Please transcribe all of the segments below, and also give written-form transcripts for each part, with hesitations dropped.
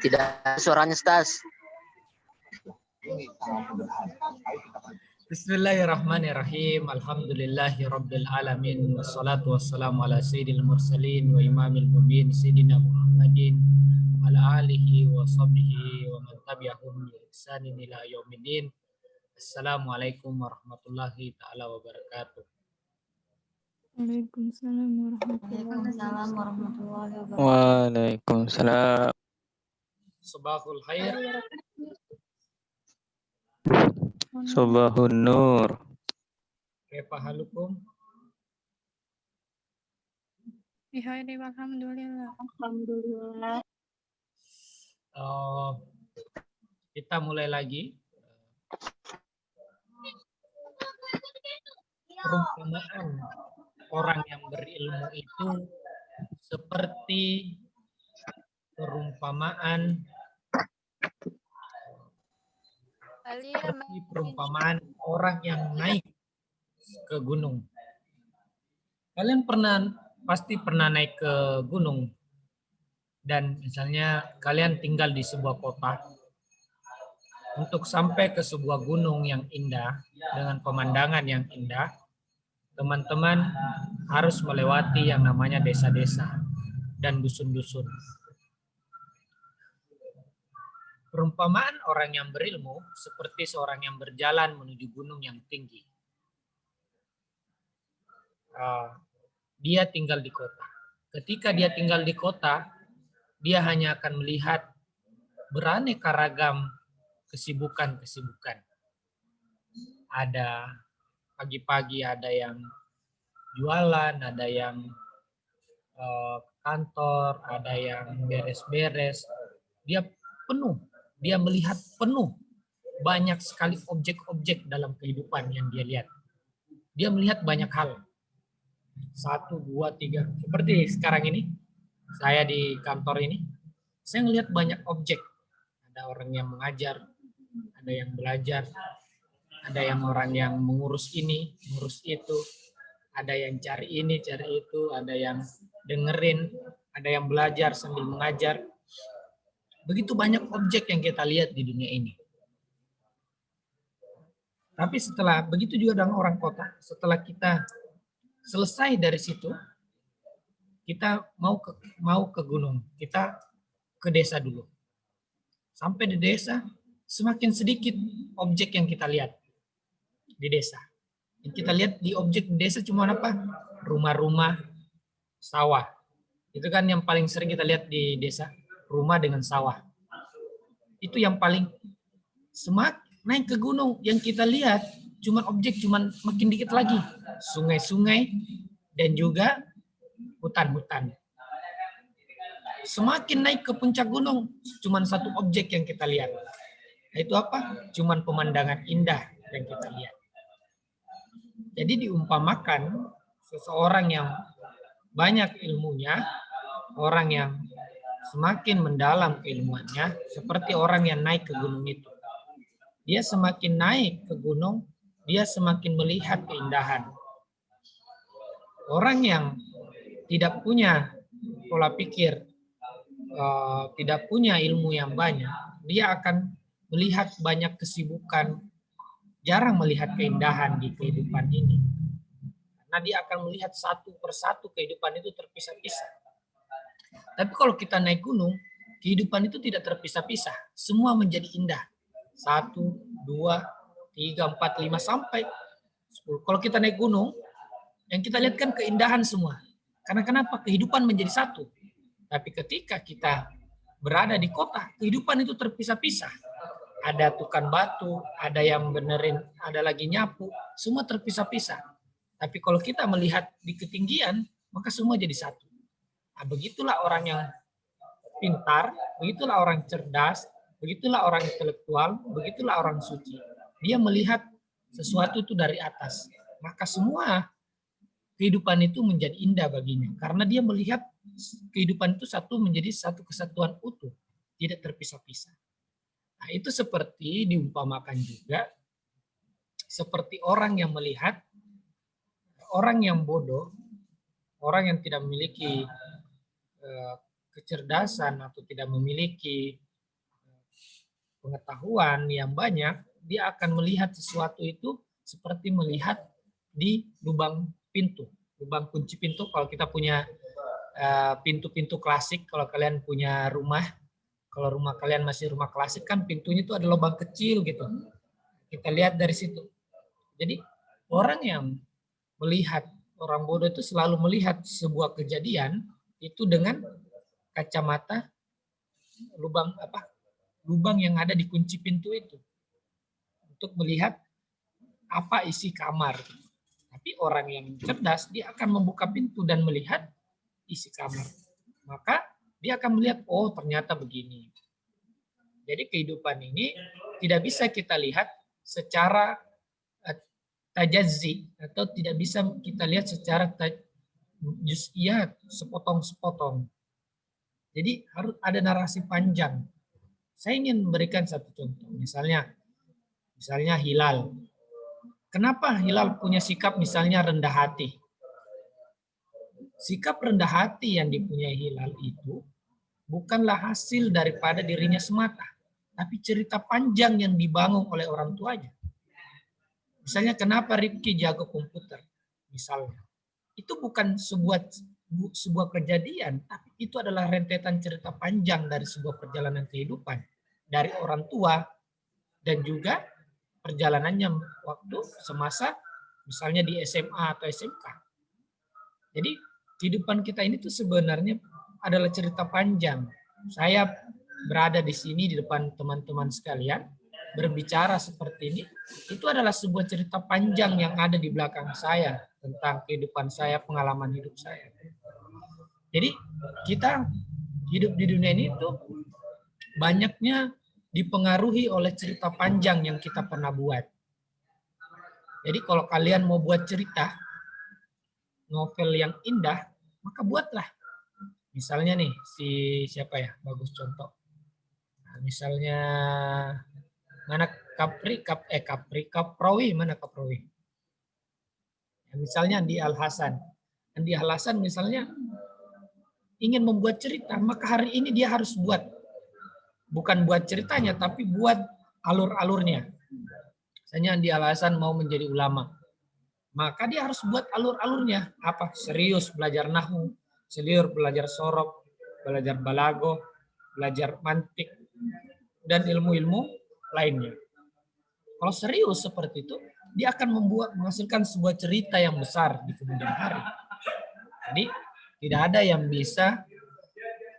Tidak ada suaranya, Stas. Bismillahirrahmanirrahim. Alhamdulillahirabbil alamin. Wassalatu wassalamu ala sayyidil mursalin wa imamil mubin sayyidina Muhammadin wa ala alihi wa sahbihi wa man tabi'ahum bi ihsanin ila yaumiddin. Assalamualaikum warahmatullahi taala wabarakatuh. Waalaikumsalam warahmatullahi wabarakatuh. Waalaikumsalam. Subahul khair. Subahun nur. Kaifa halukum? Bihari walhamdulillah. Alhamdulillah. Kita mulai lagi. Perumpamaan orang yang berilmu itu seperti perumpamaan orang yang naik ke gunung. Kalian pasti pernah naik ke gunung, dan misalnya kalian tinggal di sebuah kota. Untuk sampai ke sebuah gunung yang indah dengan pemandangan yang indah, teman-teman harus melewati yang namanya desa-desa dan dusun-dusun. Perumpamaan orang yang berilmu seperti seorang yang berjalan menuju gunung yang tinggi. Dia tinggal di kota. Ketika dia tinggal di kota, dia hanya akan melihat beraneka ragam kesibukan-kesibukan. Ada pagi-pagi ada yang jualan, ada yang kantor, ada yang beres-beres. Dia melihat penuh banyak sekali objek-objek dalam kehidupan yang dia lihat. Dia melihat banyak hal. 1, 2, 3. Seperti sekarang ini, saya di kantor ini, saya melihat banyak objek. Ada orang yang mengajar, ada yang belajar, ada yang orang yang mengurus ini, mengurus itu, ada yang cari ini, cari itu, ada yang dengerin, ada yang belajar sambil mengajar. Begitu banyak objek yang kita lihat di dunia ini. Tapi setelah begitu juga dengan orang kota, setelah kita selesai dari situ, kita mau ke gunung, kita ke desa dulu. Sampai di desa, semakin sedikit objek yang kita lihat di desa. Yang kita lihat di objek di desa cuma apa? Rumah-rumah, sawah. Itu kan yang paling sering kita lihat di desa, rumah dengan sawah. Itu yang paling. Semakin naik ke gunung, yang kita lihat cuma objek, cuma makin dikit lagi. Sungai-sungai dan juga hutan-hutan. Semakin naik ke puncak gunung, cuma satu objek yang kita lihat. Itu apa? Cuman pemandangan indah yang kita lihat. Jadi diumpamakan seseorang yang banyak ilmunya, orang yang semakin mendalam keilmuannya, seperti orang yang naik ke gunung itu. Dia semakin naik ke gunung, dia semakin melihat keindahan. Orang yang tidak punya pola pikir, tidak punya ilmu yang banyak, dia akan melihat banyak kesibukan, jarang melihat keindahan di kehidupan ini. Karena dia akan melihat satu persatu kehidupan itu terpisah-pisah. Tapi kalau kita naik gunung, kehidupan itu tidak terpisah-pisah. Semua menjadi indah. 1, 2, 3, 4, 5, sampai 10. Kalau kita naik gunung, yang kita lihat kan keindahan semua. Karena kenapa? Kehidupan menjadi satu. Tapi ketika kita berada di kota, kehidupan itu terpisah-pisah. Ada tukang batu, ada yang benerin, ada lagi nyapu, semua terpisah-pisah. Tapi kalau kita melihat di ketinggian, maka semua jadi satu. Nah, begitulah orang yang pintar, begitulah orang cerdas, begitulah orang intelektual, begitulah orang suci. Dia melihat sesuatu itu dari atas. Maka semua kehidupan itu menjadi indah baginya. Karena dia melihat kehidupan itu satu menjadi satu kesatuan utuh. Tidak terpisah-pisah. Nah, itu seperti diumpamakan juga seperti orang yang melihat orang yang bodoh, orang yang tidak memiliki kecerdasan atau tidak memiliki pengetahuan yang banyak, dia akan melihat sesuatu itu seperti melihat di lubang pintu, lubang kunci pintu. Kalau kita punya pintu-pintu klasik, kalau kalian punya rumah, kalau rumah kalian masih rumah klasik kan pintunya itu ada lubang kecil gitu. Kita lihat dari situ. Jadi orang yang melihat, orang bodoh itu selalu melihat sebuah kejadian itu dengan kacamata lubang lubang yang ada di kunci pintu itu untuk melihat apa isi kamar. Tapi orang yang cerdas dia akan membuka pintu dan melihat isi kamar. Maka dia akan melihat, oh ternyata begini. Jadi kehidupan ini tidak bisa kita lihat secara tajazzi atau tidak bisa kita lihat secara juz'iyat, sepotong-sepotong. Jadi harus ada narasi panjang. Saya ingin memberikan satu contoh. Misalnya hilal. Kenapa hilal punya sikap misalnya rendah hati? Sikap rendah hati yang dipunyai hilal itu bukanlah hasil daripada dirinya semata, tapi cerita panjang yang dibangun oleh orang tuanya. Misalnya kenapa Rifki jago komputer? Misalnya. Itu bukan sebuah kejadian, tapi itu adalah rentetan cerita panjang dari sebuah perjalanan kehidupan. Dari orang tua dan juga perjalanannya waktu semasa misalnya di SMA atau SMK. Jadi kehidupan kita ini tuh sebenarnya adalah cerita panjang. Saya berada di sini di depan teman-teman sekalian, berbicara seperti ini, itu adalah sebuah cerita panjang yang ada di belakang saya tentang kehidupan saya, pengalaman hidup saya. Jadi kita hidup di dunia ini tuh banyaknya dipengaruhi oleh cerita panjang yang kita pernah buat. Jadi kalau kalian mau buat cerita, novel yang indah, maka buatlah. Misalnya nih, siapa ya, bagus contoh. Nah, misalnya mana Kaprawi, mana Kaprawi? Ya, misalnya Andi Al-Hasan. Andi Al-Hasan misalnya ingin membuat cerita, maka hari ini dia harus buat. Bukan buat ceritanya, tapi buat alur-alurnya. Misalnya Andi Al-Hasan mau menjadi ulama. Maka dia harus buat alur-alurnya. Apa? Serius belajar nahwu, serius belajar sorob, belajar balago, belajar mantik, dan ilmu-ilmu lainnya. Kalau serius seperti itu, dia akan menghasilkan sebuah cerita yang besar di kemudian hari. Jadi tidak ada yang bisa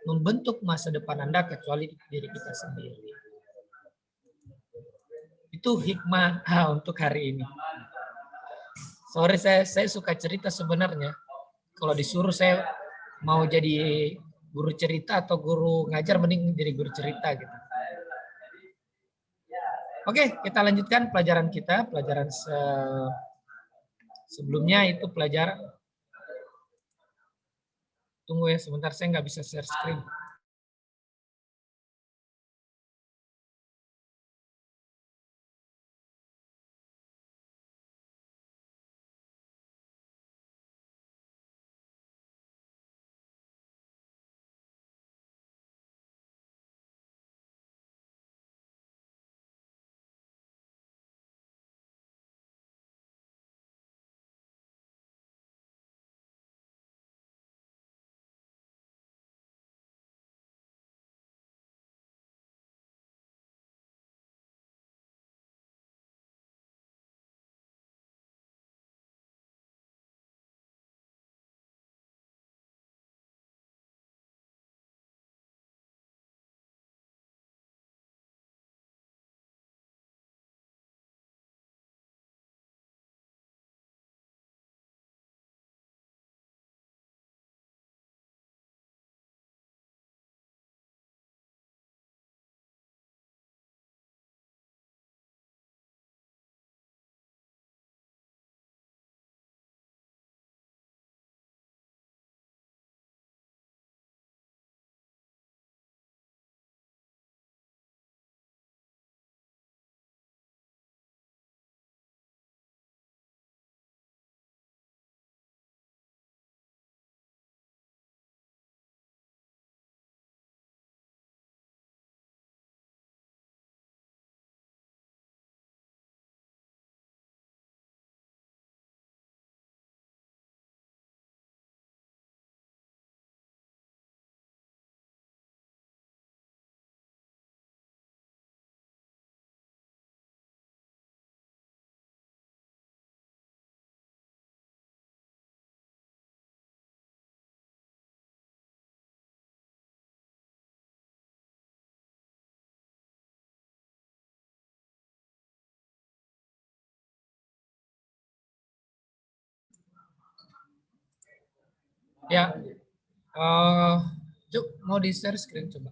membentuk masa depan Anda kecuali diri kita sendiri. Itu hikmah untuk hari ini. Sorry, saya suka cerita sebenarnya. Kalau disuruh saya mau jadi guru cerita atau guru ngajar, mending jadi guru cerita gitu. Oke, kita lanjutkan pelajaran kita. Pelajaran sebelumnya itu pelajaran. Tunggu ya sebentar, saya nggak bisa share screen. Ya, Cuk, mau di share screen coba.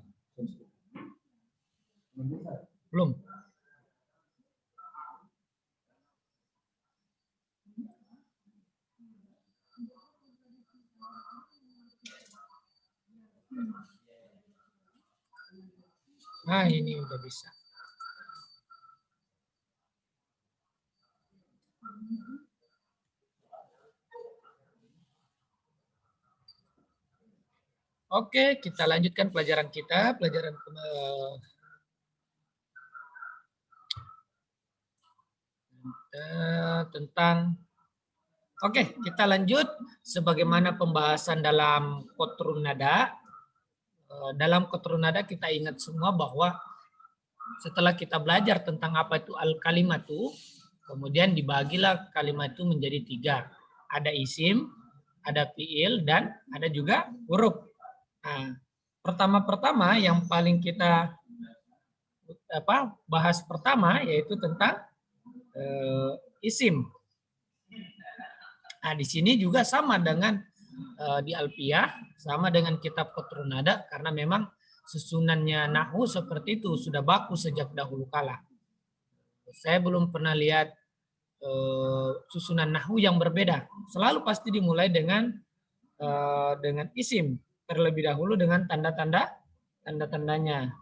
Belum. Nah, ini udah bisa. Oke, kita lanjutkan pelajaran kita, pelajaran tentang. Oke, kita lanjut sebagaimana pembahasan dalam kotrun nada. Dalam kotrun nada kita ingat semua bahwa setelah kita belajar tentang apa itu al-kalimatu, kemudian dibagilah kalimat itu menjadi 3. Ada isim, ada fiil, dan ada juga huruf. Nah, pertama-pertama yang paling kita bahas pertama yaitu tentang isim. Nah, di sini juga sama dengan di Alfiyah, sama dengan kitab Qatrun Nada, karena memang susunannya nahwu seperti itu sudah baku sejak dahulu kala. Saya belum pernah lihat susunan nahwu yang berbeda. Selalu pasti dimulai dengan isim terlebih dahulu dengan tanda-tandanya.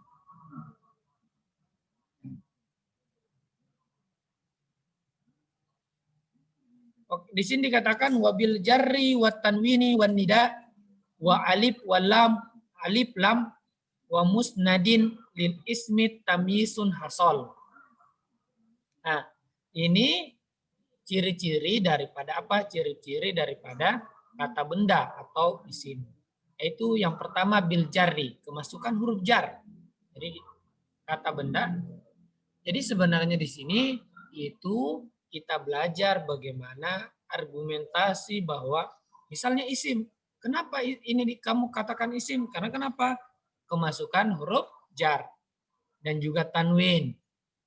Di sini dikatakan wabil jarri wa tanwini wan nida wa alif wa lam alif lam wa musnadin lil ismi tamyisun hasol. Nah, ini ciri-ciri daripada apa? Ciri-ciri daripada kata benda atau isim. Yaitu yang pertama bil jarri, kemasukan huruf jar. Jadi kata benda. Jadi sebenarnya di sini itu kita belajar bagaimana argumentasi bahwa misalnya isim. Kenapa ini kamu katakan isim? Karena kenapa? Kemasukan huruf jar. Dan juga tanwin.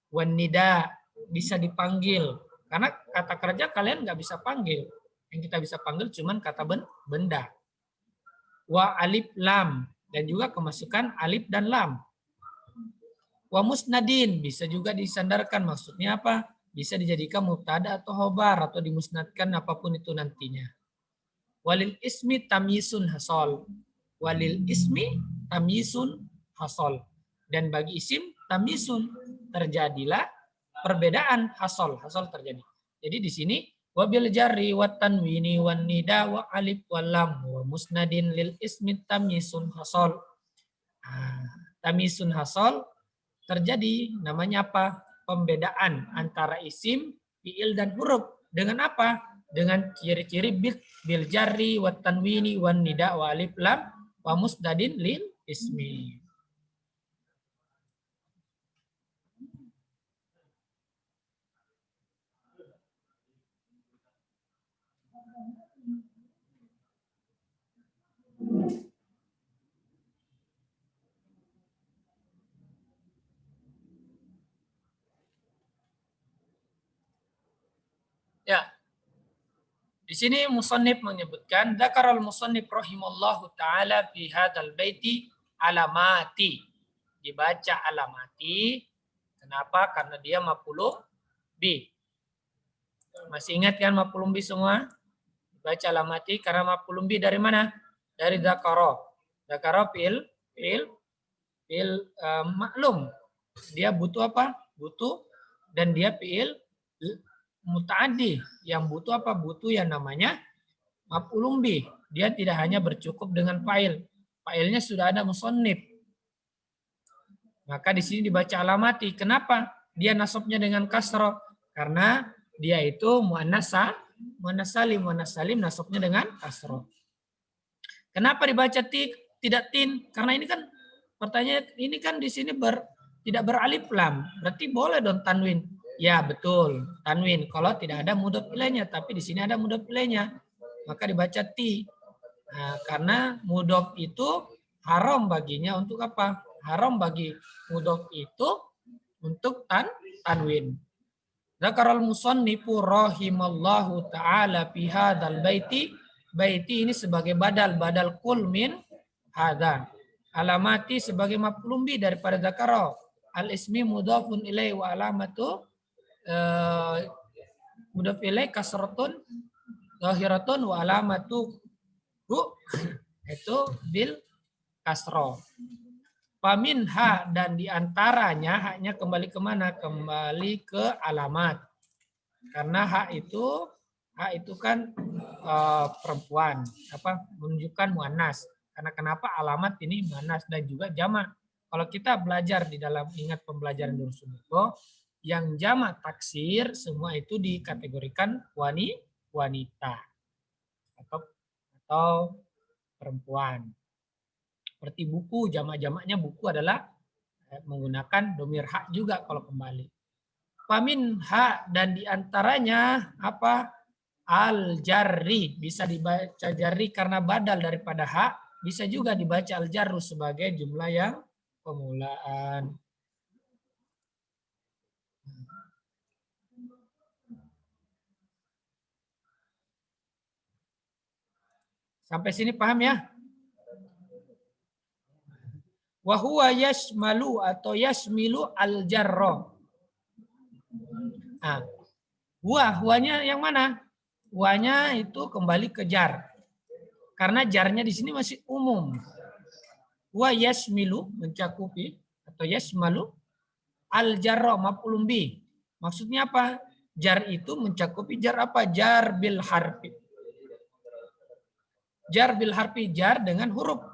Wan nida bisa dipanggil. Karena kata kerja kalian nggak bisa panggil. Yang kita bisa panggil cuman kata benda. Wa alif lam. Dan juga kemasukan alif dan lam. Wa musnadin bisa juga disandarkan, maksudnya apa? Bisa dijadikan mubtada atau khobar atau dimusnadkan apapun itu nantinya. Walil ismi tamyisun hasol. Walil ismi tamyisun hasol. Dan bagi isim tamyisun terjadilah perbedaan hasol. Hasol terjadi. Jadi di sini wabil jarri wa tanwini wan nida wa alif wa lam wa musnadin lil ismi tamyisun hasol. Tamyisun hasol terjadi, namanya apa? Pembedaan antara isim, fiil, dan huruf. Dengan apa? Dengan ciri-ciri bil jarri, wa tanwini, wan nida, wa alif lam, wa musnadin lil ismi. Ya. Di sini musannif menyebutkan dzakarul musannif rahimallahu taala fi hadzal baiti alamati. Dibaca alamati. Kenapa? Karena dia maf'ulun bi. Masih ingat kan maf'ulun bi semua? Dibaca alamati karena maf'ulun bi dari mana? Dari dzakara. Dzakara fi'il maklum. Dia butuh apa? Butuh, dan dia fi'il muta'addi, yang butuh apa? Butuh yang namanya maf'ulun bih. Dia tidak hanya bercukup dengan fa'il. Fa'ilnya sudah ada musannif. Maka di sini dibaca alamati. Kenapa? Dia nasabnya dengan kasroh. Karena dia itu muannas salim nasabnya dengan kasroh. Kenapa dibaca tidak tin? Karena ini kan pertanyaan ini kan di sini tidak beralif lam. Berarti boleh dong tanwin. Ya betul, tanwin kalau tidak ada mudhof ilaihnya, tapi di sini ada mudhof ilaihnya, maka dibaca ti. Nah, karena mudhof itu haram baginya untuk apa? Haram bagi mudhof itu untuk tanwin. Dzakarul musannifu rahimallahu taala fi hadzal baiti baiti ini sebagai badal kul min hada. Alamati sebagai maf'ulun bi daripada dzakara. Al ismi mudhafun ilaihi wa alamatu mudhaf ilaihi kasratun zahiratun wa alamatu itu bil kasroh. Pamin ha dan diantaranya haknya kembali kemana? Kembali ke alamat. Karena ha itu kan perempuan, menunjukkan muannas. Karena kenapa alamat ini muannas dan juga jamak. Kalau kita belajar di dalam ingat pembelajaran Durusul Buko, yang jamak taksir semua itu dikategorikan wanita atau perempuan. Seperti buku, jamak-jamaknya buku adalah menggunakan domir hak juga kalau kembali. Pamin hak dan diantaranya apa? Al-jarri. Bisa dibaca jarri karena badal daripada hak. Bisa juga dibaca al-jarru sebagai jumlah yang pemulaan. Sampai sini paham ya? Wa huwa yashmalu atau yashmilu al-jarra. Nah, huwanya yang mana? Huwanya itu kembali ke jar. Karena jarnya di sini masih umum. Huwa yashmilu mencakupi atau yashmalu al-jarra maf'ulun bi. Maksudnya apa? Jar itu mencakupi jar apa? Jar bil harfi. Jar bil harfi, jar dengan huruf.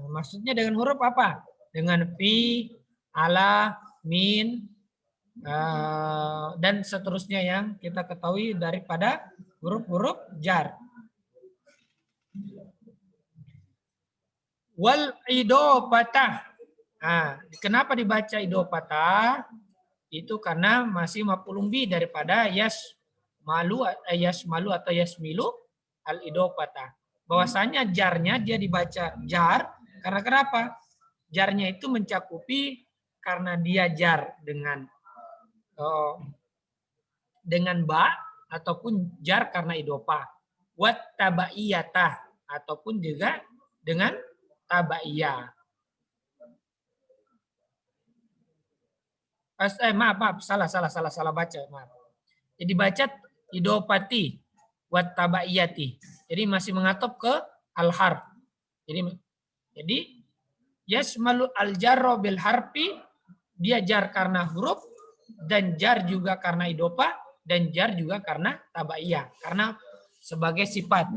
Maksudnya dengan huruf apa? Dengan fi, ala, min, dan seterusnya yang kita ketahui daripada huruf-huruf jar. Wal idopatah. Nah, kenapa dibaca idopatah? Itu karena masih maf'ulun bi daripada yasmalu atau yasmilu al idopatah. Bahwasanya jarnya dia dibaca jar karena kenapa? Jarnya itu mencakupi karena dia jar dengan ba ataupun jar karena idopah. Wat tabaiyatah ataupun juga dengan tabaiyah. Maaf, salah baca, maaf. Jadi baca idopati wat tabaiyati. Jadi masih mengatop ke al-harf. Jadi yasmalu al-jarra bil harfi, dia jar karena huruf dan jar juga karena idopah dan jar juga karena tabaiyah, karena sebagai sifat.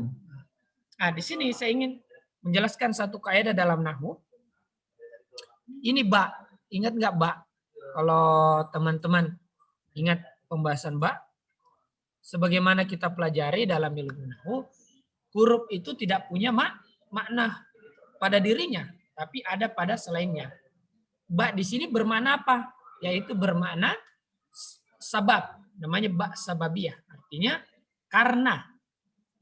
Nah, di sini saya ingin menjelaskan satu kaidah dalam nahwu. Ini ba, ingat nggak ba? Kalau teman-teman ingat pembahasan ba, sebagaimana kita pelajari dalam ilmu nahwu, huruf itu tidak punya makna pada dirinya, tapi ada pada selainnya. Ba di sini bermakna apa? Yaitu bermakna sabab, namanya ba sababiyah. Artinya karena.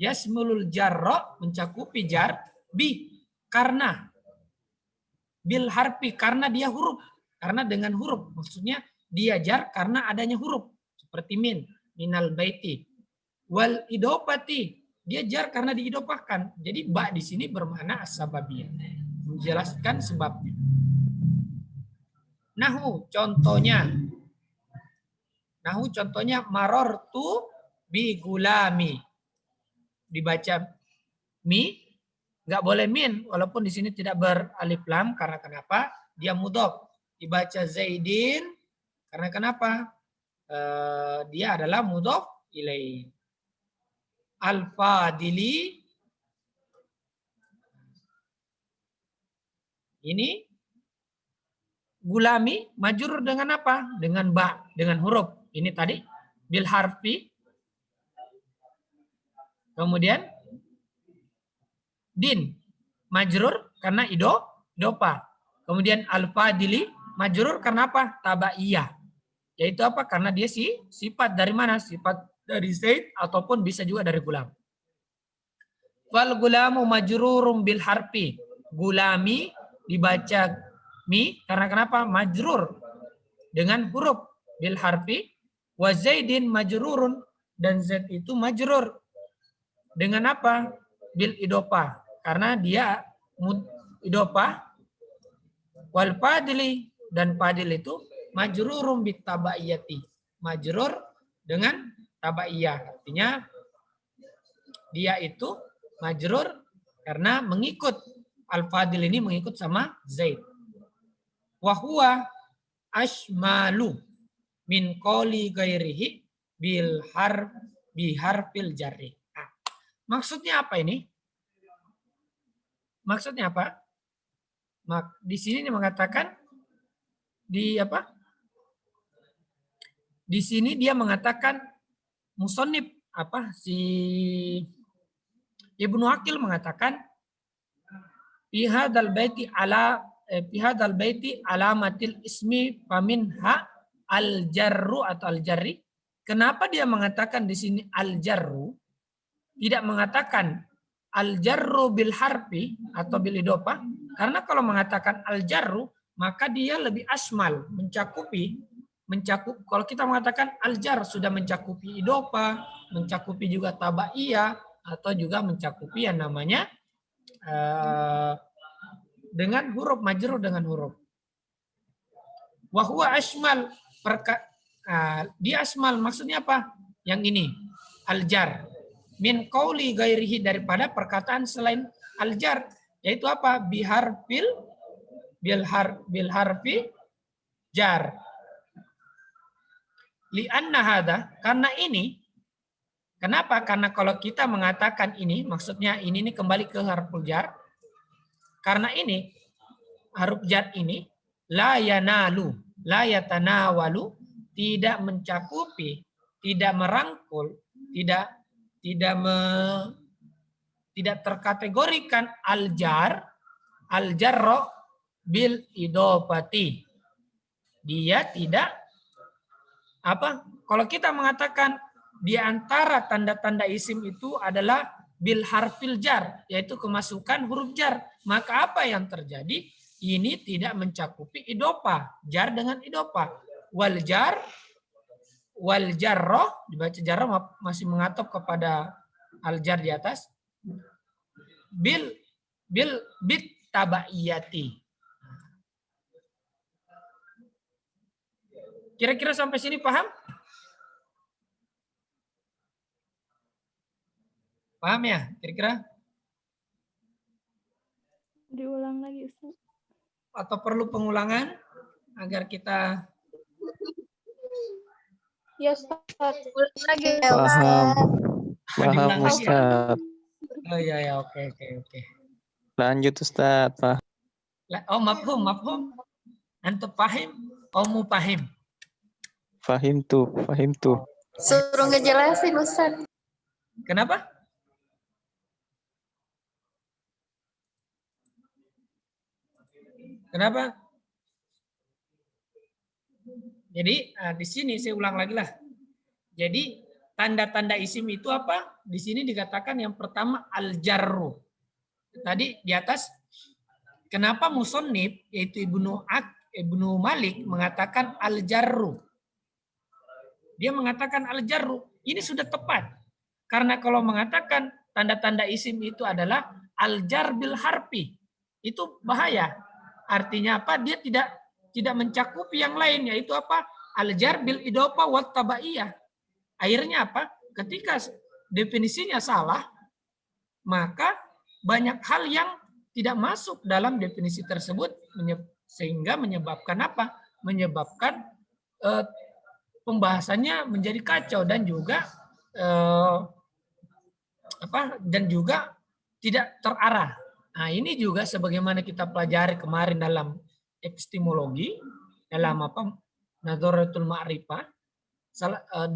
Yasmulul jarra mencakupi jar bi karena. Bil harfi karena dia huruf. Karena dengan huruf, maksudnya dia jar karena adanya huruf. Seperti minal baiti. Wal idopati, dia jar karena diidopahkan. Jadi ba di sini bermakna as-sababiyah. Menjelaskan sebabnya. Nahu contohnya marortu bi gulami. Dibaca mi, nggak boleh min, walaupun di sini tidak beralif lam karena kenapa? Dia mudhof. Dibaca zaidin karena kenapa? Dia adalah mudhof ilaihi. Al-fadili ini gulami majrur dengan apa? Dengan ba, dengan huruf. Ini tadi bil harfi. Kemudian din majrur karena idopah. Kemudian al-fadili majrur karena apa? Tabaiyah. Yaitu apa? Karena dia sifat dari mana? Sifat dari Zaid ataupun bisa juga dari gulam. Wal gulamu majrurum bil harfi. Gulami dibaca mi karena kenapa? Majrur dengan huruf bil harfi. Wa Zaidin majrurun, dan Zaid itu majrur dengan apa? Bil idopa. Karena dia idopa. Wal fadili, dan fadil itu majrurum bit tabaiyati. Majrur dengan tabaiyah. Artinya dia itu majrur karena mengikut. Al-fadil ini mengikut sama Zaid. Wa huwa ashmalu min qoli gairihi bil harfil jarri. Nah, maksudnya apa ini? Maksudnya apa? Di sini dia mengatakan di apa? Di sini dia mengatakan musannif apa si Ibnu Aqil mengatakan pihadal baiti alamatil ismi faminha al jarru atau al jarri. Kenapa dia mengatakan di sini al jarru? Tidak mengatakan al jarru bil harfi atau bil idopa, karena kalau mengatakan al jarru maka dia lebih asmal, mencakup. Kalau kita mengatakan al jar sudah mencakupi idopa, mencakupi juga tabaiyah, atau juga mencakupi yang namanya dengan huruf majrur dengan huruf. Wa huwa asmal, dia asmal maksudnya apa? Yang ini al jar min qauli gairihi, daripada perkataan selain al jar, yaitu apa? Bil harfi jar. Li'anna hadha, karena ini, kenapa? Karena kalau kita mengatakan ini, maksudnya ini kembali ke harful jar. Karena ini huruf jar ini la yanalu, la yatanawalu, tidak mencakupi, tidak merangkul, tidak terkategorikan al jarro bil idofati. Dia tidak apa? Kalau kita mengatakan di antara tanda-tanda isim itu adalah bil harfil jar, yaitu kemasukan huruf jar, maka apa yang terjadi? Ini tidak mencakupi idopa, jar dengan idopa. Wal jarroh, dibaca jarroh masih mengatop kepada al jar di atas. Bit tabaiyati. Kira-kira sampai sini paham? Paham ya? Kira-kira? Diulang lagi, Ustaz. Atau perlu pengulangan agar kita Ya, Ustaz. Lagi. Paham Ustaz. Oh ya, oke. Lanjut Ustaz. Oh, mafhum. Antum pahim? Omu pahim? Fahim tuh. Suruh ngejelasin, Ustaz. Kenapa? Jadi di sini saya ulang lagi lah. Jadi tanda-tanda isim itu apa? Di sini dikatakan yang pertama al-jarru. Tadi di atas, kenapa musannif yaitu Ibnu Malik mengatakan al-jarru? Dia mengatakan al-jarru. Ini sudah tepat. Karena kalau mengatakan tanda-tanda isim itu adalah al-jar bil harfi, itu bahaya. Artinya apa? Dia tidak mencakupi yang lain, yaitu apa? Al-jar bil idopa wat tabaiyah. Akhirnya apa? Ketika definisinya salah, maka banyak hal yang tidak masuk dalam definisi tersebut, sehingga menyebabkan apa? Menyebabkan pembahasannya menjadi kacau dan juga tidak terarah. Nah, ini juga sebagaimana kita pelajari kemarin dalam epistemologi, dalam Nadharatul Ma'rifah, 8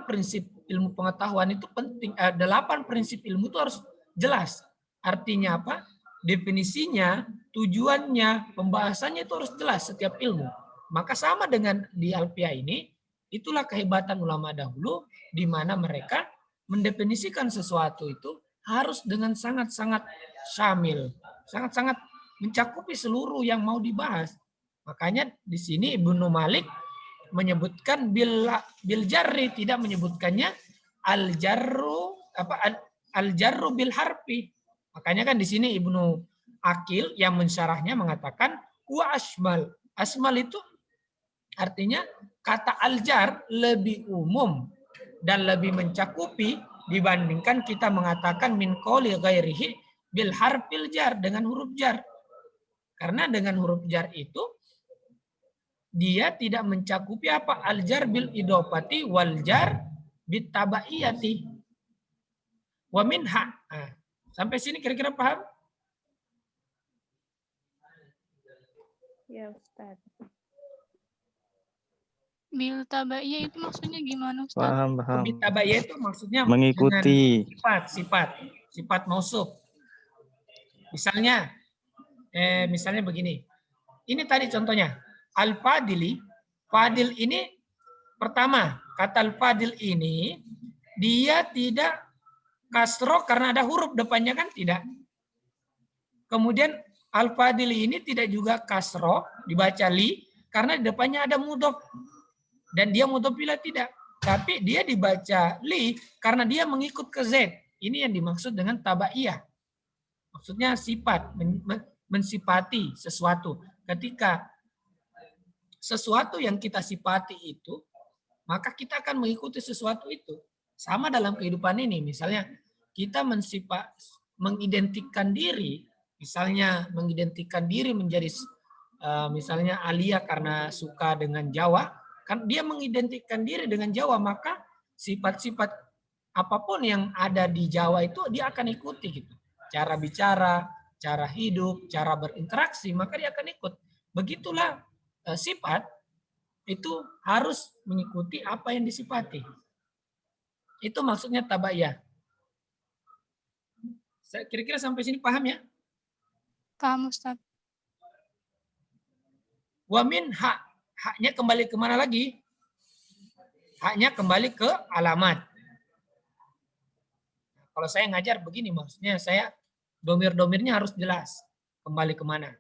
prinsip ilmu pengetahuan itu penting. 8 prinsip ilmu itu harus jelas. Artinya apa? Definisinya, tujuannya, pembahasannya itu harus jelas setiap ilmu. Maka sama dengan di Alfiah ini, itulah kehebatan ulama dahulu, di mana mereka mendefinisikan sesuatu itu harus dengan sangat-sangat syamil, sangat-sangat mencakupi seluruh yang mau dibahas. Makanya di sini Ibnu Malik menyebutkan bil jarri, tidak menyebutkannya al jarru al-jarru bil harfi. Makanya kan di sini Ibnu Akil yang mensyarahnya mengatakan wa asmal. Asmal itu artinya kata al-jar lebih umum dan lebih mencakupi dibandingkan kita mengatakan min qouli ghairihi bil harfil jar, dengan huruf jar. Karena dengan huruf jar itu dia tidak mencakupi apa? Al-jar bil idofati wal jar bit tabaiyati. Wa minha. Nah, sampai sini kira-kira paham? Ya Ustaz. Bil tabaiyah itu maksudnya gimana Ustaz? Paham, paham. Bit tabaiyah itu maksudnya Mengikuti. dengan sifat mausuf. Misalnya begini. Ini tadi contohnya. Al-Fadili, Fadil ini pertama, kata Al-Fadil ini dia tidak kasro karena ada huruf depannya kan, tidak. Kemudian Al-Fadil ini tidak juga kasro dibaca li karena di depannya ada mudhof dan dia mudhof bila tidak. Tapi dia dibaca li karena dia mengikut ke Z. Ini yang dimaksud dengan tabaiyah. Maksudnya sifat, mensifati sesuatu. Ketika sesuatu yang kita sifati itu, maka kita akan mengikuti sesuatu itu. Sama dalam kehidupan ini, misalnya kita mengidentikan diri, misalnya mengidentikan diri menjadi misalnya Alia karena suka dengan Jawa, kan dia mengidentikan diri dengan Jawa, maka sifat-sifat apapun yang ada di Jawa itu dia akan ikuti gitu. Cara bicara, cara hidup, cara berinteraksi, maka dia akan ikut. Begitulah sifat itu harus mengikuti apa yang disifati. Itu maksudnya tabaiyah. Kira-kira sampai sini paham ya? Paham Ustaz. Wa min hak. Haknya kembali kemana lagi? Haknya kembali ke alamat. Kalau saya ngajar begini, maksudnya saya domir-domirnya harus jelas. Kembali kemana?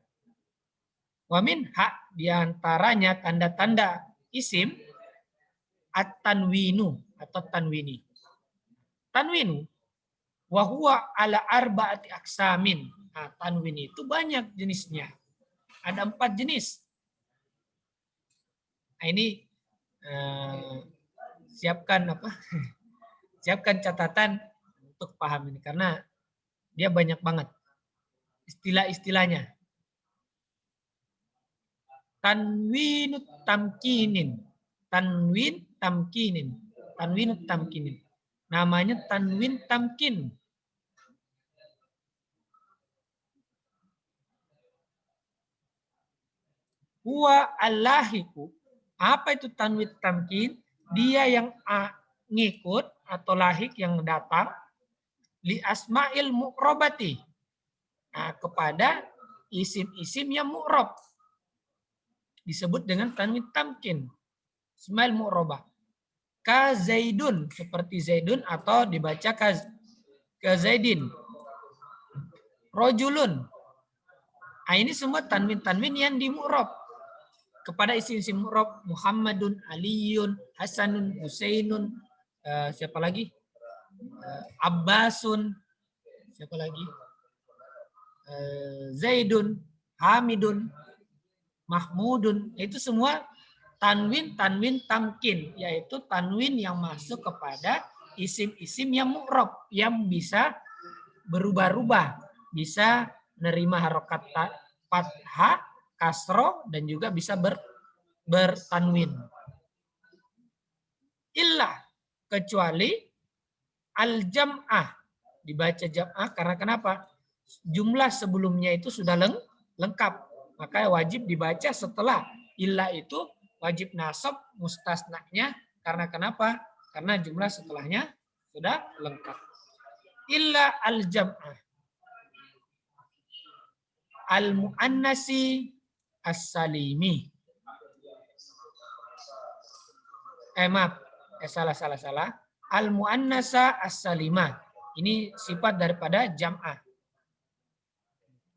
Wamin hak diantaranya tanda-tanda isim at-tanwinu atau tanwini. Tanwinu wahuwa ala arba'ati aksamin. Nah, tanwin itu banyak jenisnya. Ada 4 jenis. Nah, ini siapkan apa? Siapkan catatan untuk paham ini karena dia banyak banget istilah-istilahnya. Tanwinut tamkinin. Tanwin tamkinin. Tanwinut tamkinin. Namanya tanwin tamkin. Huwa allahiku. Apa itu tanwin tamkin? Dia yang ngikut atau lahik yang datang li asma'il mu'robati. Nah, kepada isim-isim yang mu'rob. Disebut dengan tanwin tamkin. Ismail mu'robah. Ka Zaidun, seperti Zaidun atau dibaca ka Zaidin. Rojulun. Nah, ini semua tanwin-tanwin yang di mu'rob. Kepada isim-isim mu'rob, Muhammadun, Aliyun, Hasanun, Husainun, siapa lagi? Abbasun, siapa lagi? Zaidun, Hamidun, Mahmudun, itu semua tanwin tamkin, yaitu tanwin yang masuk kepada isim-isim yang mu'rob, yang bisa berubah-ubah, bisa menerima harokat fathah, kasro, dan juga bisa bertanwin. Illa, kecuali al-jam'ah, dibaca jam'ah karena kenapa? Jumlah sebelumnya itu sudah lengkap. Maka wajib dibaca setelah illa itu wajib nasab mustasnanya karena kenapa? Karena jumlah setelahnya sudah lengkap. Illa al-jam'ah. Al-mu'annasi as-salimi. Salah. Al-mu'annasa as-salimah. Ini sifat daripada jam'ah.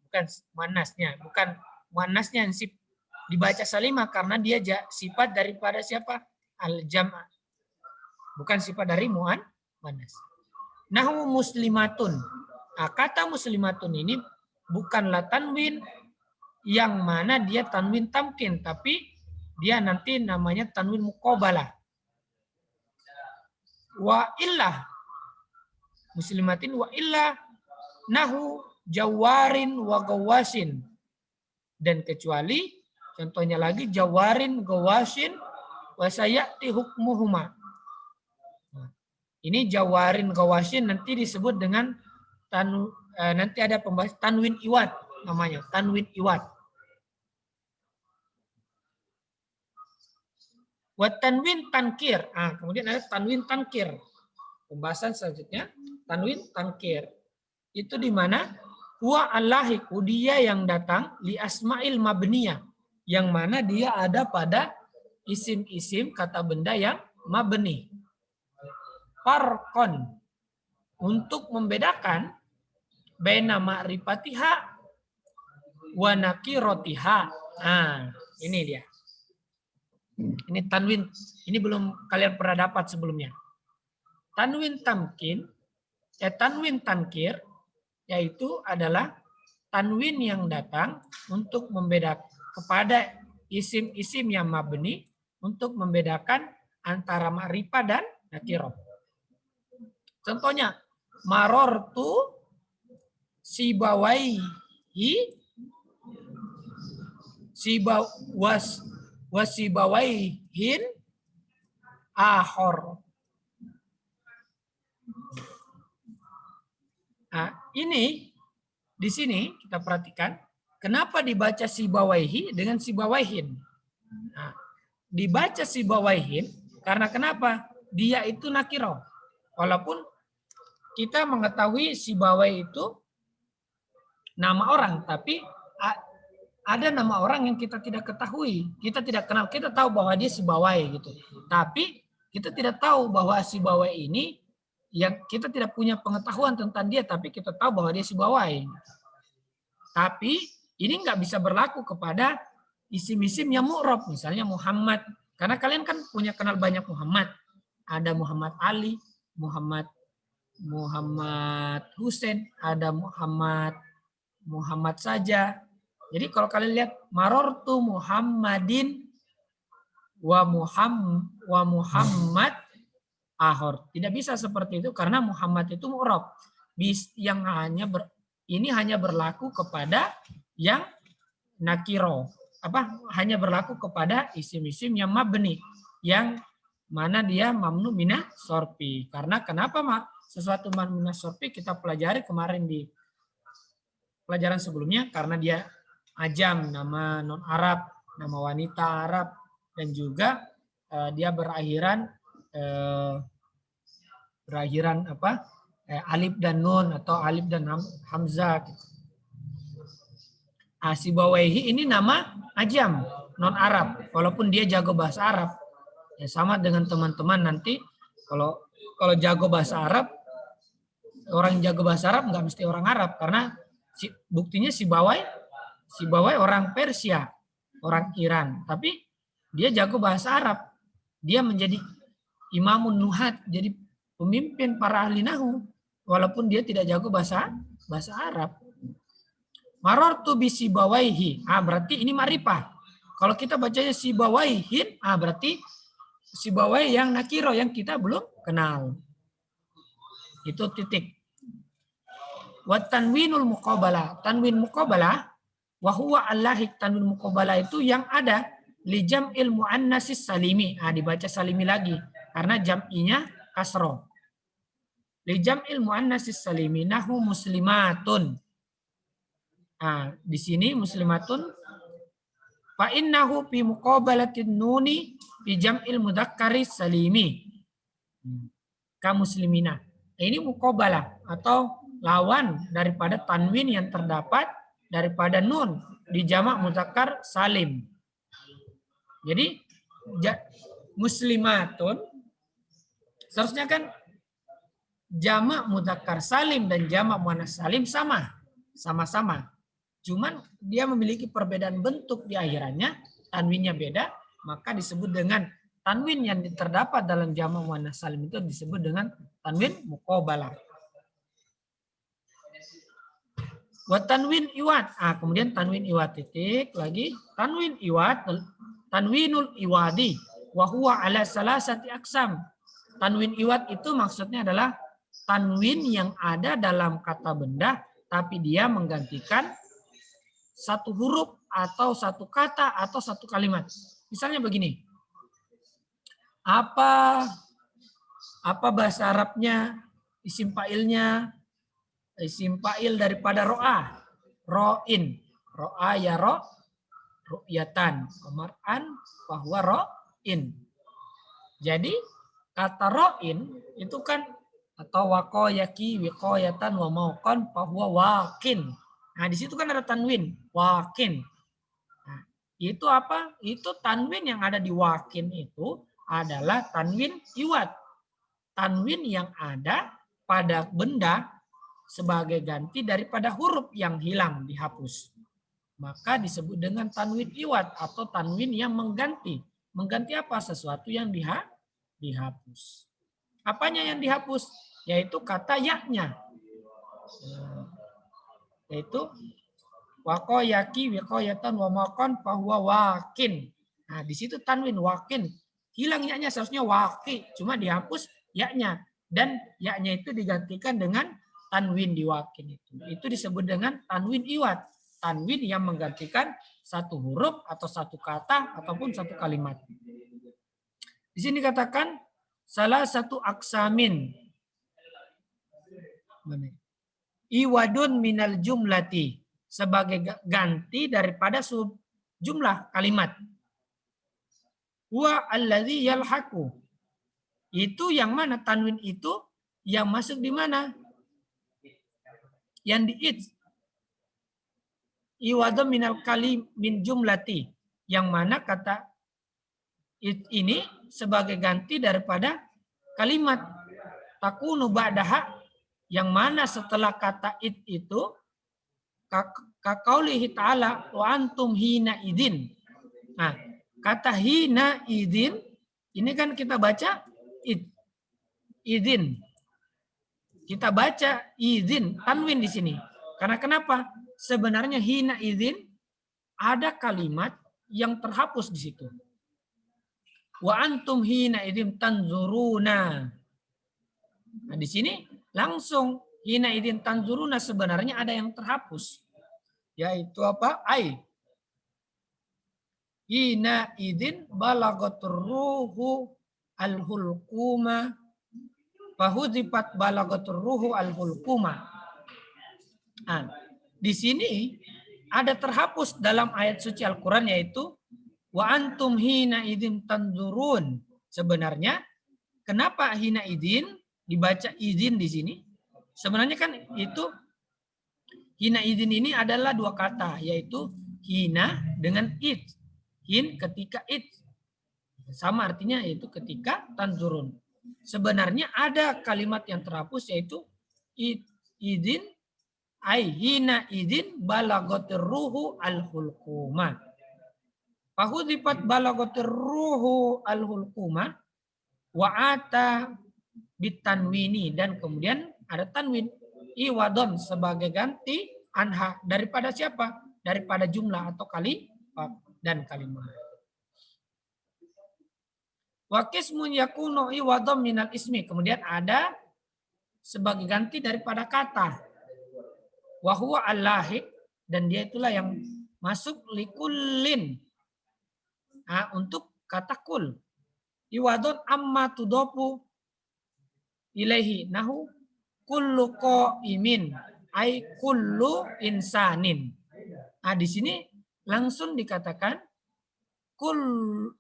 Bukan muannasnya, bukan muannasnya yang dibaca salimah karena dia sifat daripada siapa? Al-jam'ah. Bukan sifat dari muannas. Nahu muslimatun. Nah, kata muslimatun ini bukanlah tanwin yang mana dia tanwin tamkin, tapi dia nanti namanya tanwin muqabalah. Wa illah muslimatin wa illah nahu jawarin wa gawasin. Dan kecuali contohnya lagi jawarin gawasin wa sayati hukmuhuma. Nah, ini jawarin gawasin nanti disebut dengan nanti ada pembahasan tanwin iwad namanya, tanwin iwad. Wa tanwin tankir. Ah, kemudian ada tanwin tankir. Pembahasan selanjutnya tanwin tankir. Itu di mana huwa allahiku dia yang datang li asma'il mabniyah, yang mana dia ada pada isim-isim kata benda yang mabni. Farqon untuk membedakan baina ma'rifatiha wa nakiratiha. Nah, ini dia. Ini tanwin, ini belum kalian pernah dapat sebelumnya. Tanwin tamkin, tanwin tankir, yaitu adalah tanwin yang datang untuk membedakan kepada isim-isim yang mabni untuk membedakan antara ma'rifah dan nakirah. Contohnya, marortu sibawaihi wasibawaihin ahor. Nah, ini di sini kita perhatikan kenapa dibaca sibawaihi dengan sibawaihin. Nah, dibaca sibawaihin karena kenapa? Dia itu nakiro. Walaupun kita mengetahui sibawai itu nama orang, tapi ada nama orang yang kita tidak ketahui, kita tidak kenal, kita tahu bahwa dia sibawai gitu. Tapi kita tidak tahu bahwa sibawai ini yang kita tidak punya pengetahuan tentang dia, tapi kita tahu bahwa dia sibawai. Tapi ini nggak bisa berlaku kepada isim-isim yang mu'rab, misalnya Muhammad. Karena kalian kan punya kenal banyak Muhammad. Ada Muhammad Ali, Muhammad Husain, ada Muhammad saja. Jadi kalau kalian lihat marortu Muhammadin wa Muhammad ahor. Tidak bisa seperti itu karena Muhammad itu mu'rab. Yang ini hanya berlaku kepada yang nakiro. Hanya berlaku kepada isim-isim yang mabni, yang mana dia mamnu minah sorfi. Karena kenapa sesuatu mamnu minah sorfi kita pelajari kemarin di pelajaran sebelumnya, karena dia ajam, nama non Arab, nama wanita Arab, dan juga dia berakhiran alif dan nun atau alif dan hamzah. Sibawaihi ini nama ajam, non Arab, walaupun dia jago bahasa Arab. Ya, sama dengan teman-teman nanti kalau jago bahasa Arab, orang jago bahasa Arab nggak mesti orang Arab, karena buktinya Sibawai orang Persia, orang Iran, tapi dia jago bahasa Arab. Dia menjadi imamun nuhat, jadi pemimpin para ahli nahu, walaupun dia tidak jago bahasa Arab. Marortu bi sibawaihi, berarti ini ma'rifah. Kalau kita bacanya sibawaihin, berarti sibawai yang nakiro, yang kita belum kenal. Itu titik. Wa tanwinul muqabalah, tanwin muqabalah, wa huwa allahik, tanwin muqabalah itu yang ada li jam'il muannasis salimi. Dibaca salimi lagi karena jam'inya kasroh. Li jam'il muannasis salimi nahu muslimatun. Di sini muslimatun fa innahu fi muqabalatin nuni fi jam'il mudzakkari salimi. Ka muslimina. Ini muqabalah atau lawan daripada tanwin yang terdapat daripada nun di jamak mudzakkar salim. Jadi muslimatun seharusnya kan jamak mudzakkar salim dan jamak muannats salim sama-sama. Cuman dia memiliki perbedaan bentuk di akhirannya, tanwinnya beda, maka disebut dengan tanwin yang terdapat dalam jamak muannats salim itu disebut dengan tanwin muqabalah. Wa tanwin iwad. Kemudian tanwin iwad titik lagi. Tanwin iwad, tanwinul iwadi. Wa huwa ala salasati aksam. Tanwin iwad itu maksudnya adalah tanwin yang ada dalam kata benda, tapi dia menggantikan satu huruf atau satu kata atau satu kalimat. Misalnya begini. Apa bahasa Arabnya isim fa'ilnya? Isim fa'il daripada ro'a. Ro'in. Ro'a ya ro. Ru'yatan. Komar'an bahwa ro'in. Jadi kata ro'in itu kan atau waqayaki wiqayatan wa mauqan bahwa waqin. Nah, di situ kan ada tanwin. Waqin. Nah, itu apa? Itu tanwin yang ada di waqin itu adalah tanwin iwad. Tanwin yang ada pada benda sebagai ganti daripada huruf yang hilang, dihapus. Maka disebut dengan tanwin iwad atau tanwin yang mengganti. Mengganti apa? Sesuatu yang dihapus. Apanya yang dihapus? Yaitu kata yaknya. Yaitu waqayaki wiqayatan wa maqan bahwa waqin. Nah, di situ tanwin waqin. Hilang yaknya, seharusnya waqi, cuma dihapus yaknya, dan yaknya itu digantikan dengan tanwin di waqin itu. Itu disebut dengan tanwin iwad. Tanwin yang menggantikan satu huruf atau satu kata ataupun satu kalimat. Di sini katakan salah satu aksamin. Iwadun minal jumlati, sebagai ganti daripada jumlah kalimat. Wa alladzi yalhaqu, itu yang mana tanwin itu yang masuk di mana? Yang di it. Iwadun minal kalim min jumlati, yang mana kata it ini sebagai ganti daripada kalimat takunu ba'daha, yang mana setelah kata it itu kaqaulihi ta'ala wa antum hina idin. Nah, kata hina idin ini kan kita baca idin. Kita baca idin tanwin di sini. Karena kenapa? Sebenarnya hina idin ada kalimat yang terhapus di situ. Wa antum hina idin tanzuruna. Nah, di sini langsung hina idin tanzuruna sebenarnya ada yang terhapus. Yaitu apa? Ai. Hina idin balagatur ruhu al-hulquma fahudzifat balagatur ruhu al-hulquma. Nah, di sini ada terhapus dalam ayat suci Al-Qur'an yaitu wa antum hina idin tanzurun. Sebenarnya kenapa hina idin dibaca izin di sini? Sebenarnya kan itu hina izin ini adalah dua kata, yaitu hina dengan it. Hin ketika it. Sama artinya yaitu ketika tanzurun. Sebenarnya ada kalimat yang terhapus yaitu izin ai hina izin balagatir ruhu al-hulquma. Fahudzifat balagatir ruhu al-hulquma wa ata bitanwini, dan kemudian ada tanwin iwadon sebagai ganti anha daripada siapa? Daripada jumlah atau kali dan kalimat. Wa qismun yakunu iwadon minal ismi, kemudian ada sebagai ganti daripada kata. Wa huwa al-lahiq, dan dia itulah yang masuk likullin. Nah, untuk kata kul. Iwadon amma tudopu ilaihi nahu kullu qaimin ai kullu insanin. Nah, di sini langsung dikatakan kullu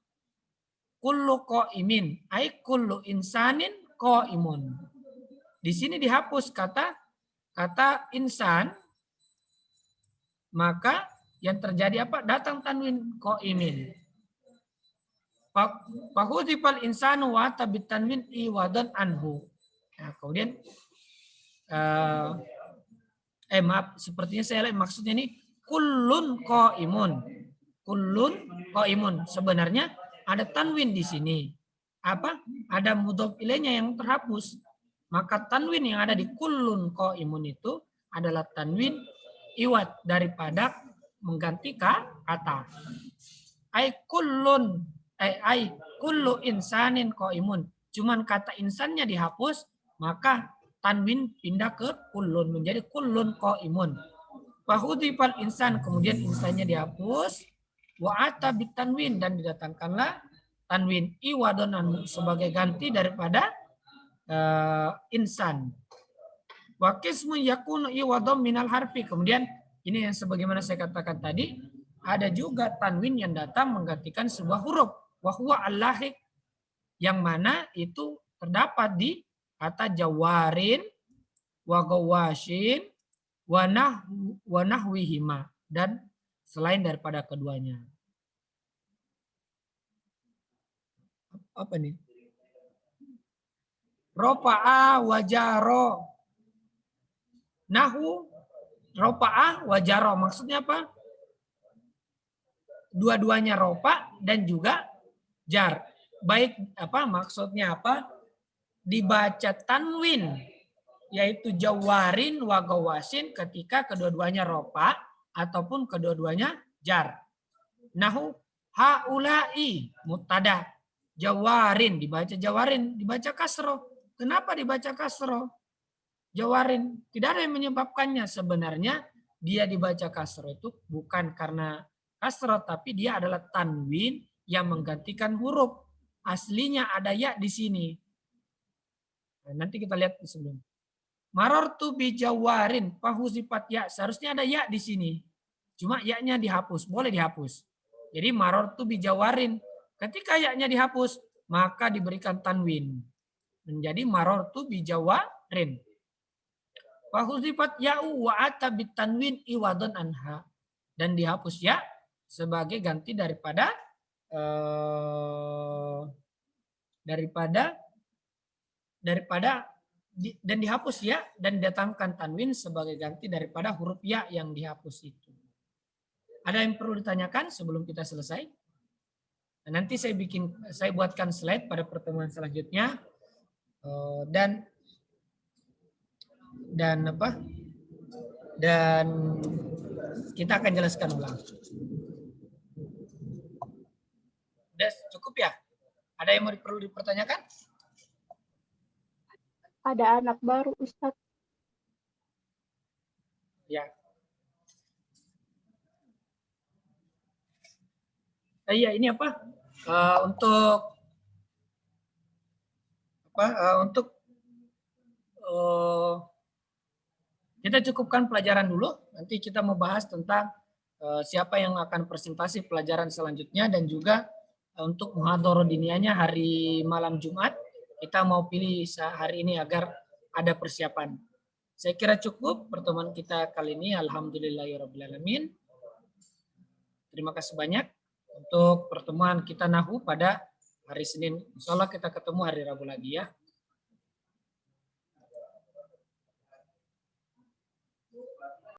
qaimin ai kullu insanin qaimun. Di sini dihapus kata insan, maka yang terjadi apa? Datang tanwin qaimin. Fahudzifal insanu wa tabit tanwin iwadan anhu. Nah, kemudian maaf, sepertinya saya lihat maksudnya ini kullun qaimun. Kullun qaimun. Sebenarnya ada tanwin di sini. Apa? Ada mudhof ilaihnya yang terhapus. Maka tanwin yang ada di kullun qaimun itu adalah tanwin iwat daripada mengganti kata. Ai kullu insanin qaimun. Cuman kata insannya dihapus, maka tanwin pindah ke kullun menjadi kullun qaimun. Fahudifal insan, kemudian insannya dihapus, wa ata bitanwin, dan didatangkanlah tanwin iwadon sebagai ganti daripada insan. Wa qismu yakunu iwadon minal harfi. Kemudian ini yang sebagaimana saya katakan tadi, ada juga tanwin yang datang menggantikan sebuah huruf. Wa huwa al-lahiq, yang mana itu terdapat di kata jawarin, wa gawashin, wa nahwihima, dan selain daripada keduanya. Apa nih? Ropa'a wajaro. Nahu ropa'a wajaro. Maksudnya apa? Dua-duanya ropa dan juga jar. Baik apa maksudnya apa? Dibaca tanwin yaitu jawarin wa gawasin ketika kedua-duanya ropa ataupun kedua-duanya jar. Nahu haula'i mubtada. Jawarin dibaca kasro. Kenapa dibaca kasro? Jawarin tidak ada yang menyebabkannya. Sebenarnya dia dibaca kasro itu bukan karena kasro, tapi dia adalah tanwin yang menggantikan huruf. Aslinya ada ya di sini. Nah, nanti kita lihat di sebelum. Marartu bi jawarin fahuzifat ya. Seharusnya ada ya di sini. Cuma ya-nya dihapus, boleh dihapus. Jadi marartu bi jawarin. Ketika ya-nya dihapus, maka diberikan tanwin. Menjadi marartu bi jawarin. Fahuzifat ya'u wa ata bit tanwin iwadun anha. Dan dihapus ya sebagai ganti daripada dan dihapus ya dan datangkan tanwin sebagai ganti daripada huruf ya yang dihapus itu. Ada yang perlu ditanyakan sebelum kita selesai? Nah, nanti saya buatkan slide pada pertemuan selanjutnya dan kita akan jelaskan ulang. Udah cukup ya? Ada yang perlu dipertanyakan? Ada anak baru, Ustadz. Ya. Iya, ini apa? Kita cukupkan pelajaran dulu. Nanti kita membahas tentang siapa yang akan presentasi pelajaran selanjutnya dan juga untuk muhadharah diniyahnya hari malam Jumat. Kita mau pilih hari ini agar ada persiapan. Saya kira cukup pertemuan kita kali ini. Alhamdulillahirrahmanirrahim. Terima kasih banyak untuk pertemuan kita Nahwu pada hari Senin. Insya Allah kita ketemu hari Rabu lagi ya.